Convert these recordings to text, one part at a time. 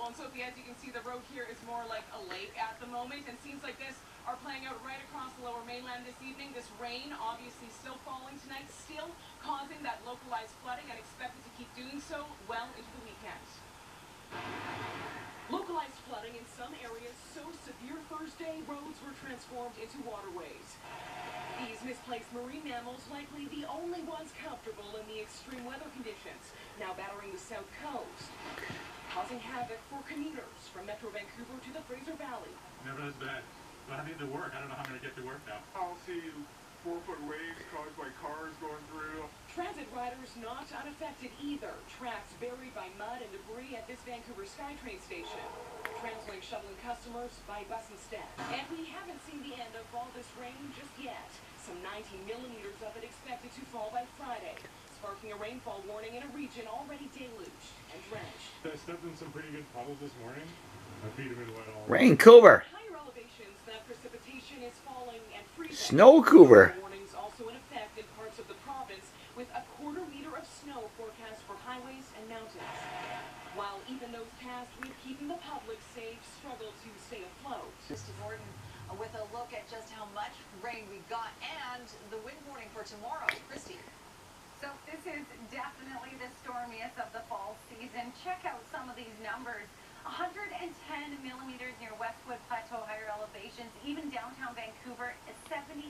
Well, and Sophie, as you can see, the road here is more like a lake at the moment, and scenes like this are playing out right across the lower mainland this evening. This rain obviously still falling tonight, still causing that localized flooding and expected to keep doing so well into the weekend. Localized flooding in some areas so severe Thursday, roads were transformed into waterways. These misplaced marine mammals likely the only ones comfortable in the extreme weather conditions, now battering the south coast, causing havoc for commuters from Metro Vancouver to the Fraser Valley. Never as bad. But I need to work. I don't know how I'm going to get to work now. I'll see 4-foot waves caused by cars going through. Transit riders not unaffected either. Tracks buried by mud and debris at this Vancouver SkyTrain station. TransLink shuttling customers by bus instead. And we haven't seen the end of all this rain just yet. Some 19 millimeters of it expected to fall by Friday, sparking a rainfall warning in a region already deluged and drenched. I stepped in some pretty good puddles this morning. My feet have been wet all Vancouver. Higher elevations, that precipitation is falling and freezing. Snowcouver. Warnings also in effect in parts of the province, with a quarter-meter of snow forecast for highways and mountains. While even those tasked with keeping the public safe struggle to stay afloat. Mr. Gordon with a look at just how much rain we got and the wind warning for tomorrow. Christy. So this is definitely the stormiest of the fall season. Check out some of these numbers. 110 millimeters near Westwood Plateau, higher elevations. Even downtown Vancouver is 77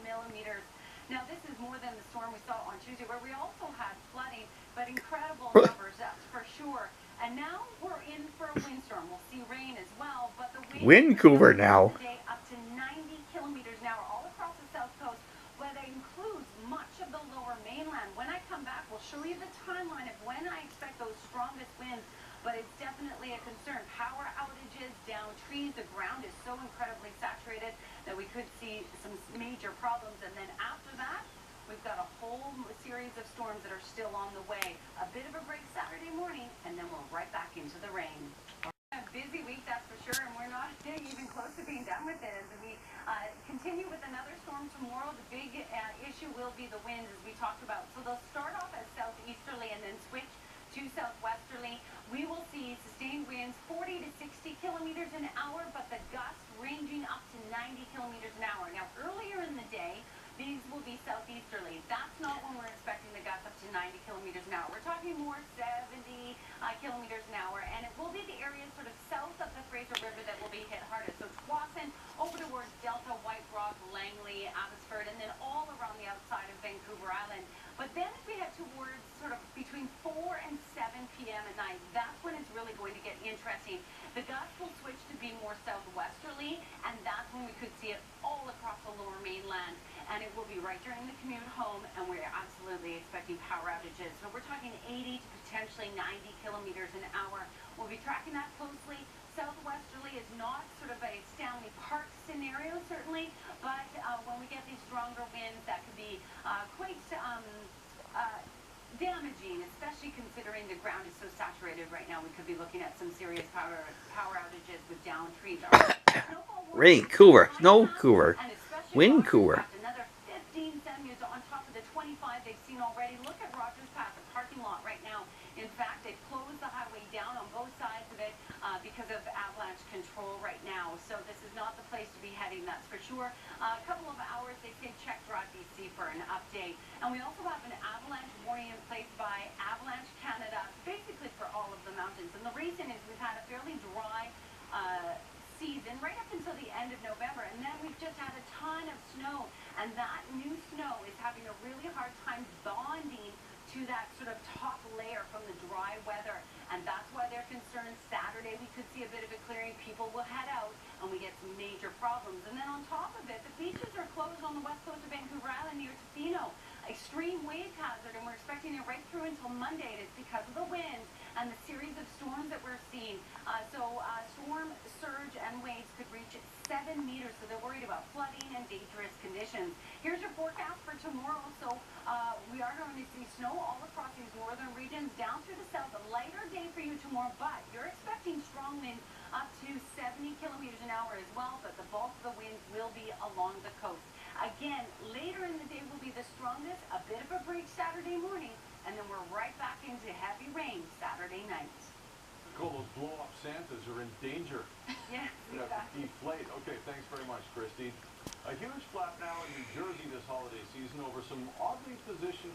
millimeters. Now this is more than the storm we saw on Tuesday, where we also had flooding, but incredible numbers, that's for sure. And now we're in for a windstorm. We'll see rain as well, but the wind Vancouver now. today up to 90 kilometers an hour all across the south coast, but it includes much of the lower mainland. When I come back, we'll show you the timeline of when I expect those strongest winds, but it's definitely a concern. Power outages, down trees, the ground is so incredibly saturated that we could see some major problems. And then after that, we've got a whole series of storms that are still on the way. A bit of a break Saturday morning, and then we're right back into the rain. A busy week, that's for sure, and we're not even close to being done with it as we continue with another storm tomorrow. The big issue will be the winds, as we talked about. So they'll start off as southeasterly and then switch to southwesterly. We will see sustained winds 40 to 60 kilometers an hour, but the gusts ranging up to 90 kilometers an hour. Now, earlier in the day, these will be southeasterly. That's not when we're expecting the gusts up to 90 kilometers an hour. We're talking more 70 kilometers an hour, and it will be the areas sort of south of the Fraser River that will be hit hardest. So Tsawwassen, over towards Delta, White Rock, Langley, Abbotsford, and then all around the outside of Vancouver Island. But then as we head towards sort of between 4 and 7 p.m. at night, that's when it's really going to get interesting. The gusts will switch to be more southwesterly, and that's when we could see it all across the lower mainland. And it will be right during the commute home, and we're absolutely expecting power outages. So we're talking 80 to potentially 90 kilometers an hour. We'll be tracking that closely. Southwesterly is not sort of a Stanley Park scenario, certainly, but when we get these stronger winds, that could be quite damaging, especially considering the ground is so saturated right now. We could be looking at some serious power outages with down trees. Vancouver. Snowcouver. Windcouver. Another 15 centimeters on top of the 25 they've seen already. Look at Rogers Path, the parking lot right now. In fact, they've closed the highway down on both sides of it because of avalanche control right now. So this is not the place to be heading, that's for sure. A couple of hours, they say check Drive BC for an update. And we also have an avalanche warning in place by Avalanche Canada, basically for all of the mountains. And the reason is we've had a fairly dry season right up until the end of November, and then we've just had a ton of snow, and that new snow is having a really hard time bonding to that sort of top layer from the dry weather, and that's why they're concerned Saturday we could see a bit of a clearing. People will head out, and we get some major problems. And then on top of it, the beaches are closed on the west coast of Vancouver Island near Tofino. Extreme wave hazard, and we're expecting it right through until Monday. It's because of the winds and the series of storms that we're seeing. Storm surge and waves could reach 7 meters, so they're worried about flooding and dangerous conditions. Here's your forecast for tomorrow. So we are going to see snow all across these northern regions, down through the south. A lighter day for you tomorrow, but you're expecting strong winds up to 70 kilometers an hour as well, but the bulk of the winds will be along the coast. Again, later in the day will be the strongest, a bit of a break Saturday morning, and then we're right back into heavy rain Saturday night. Call those blow-ups Santas are in danger. Yes, exactly. Deflate. Okay, thanks very much, Christy. A huge flap now in New Jersey this holiday season over some oddly positioned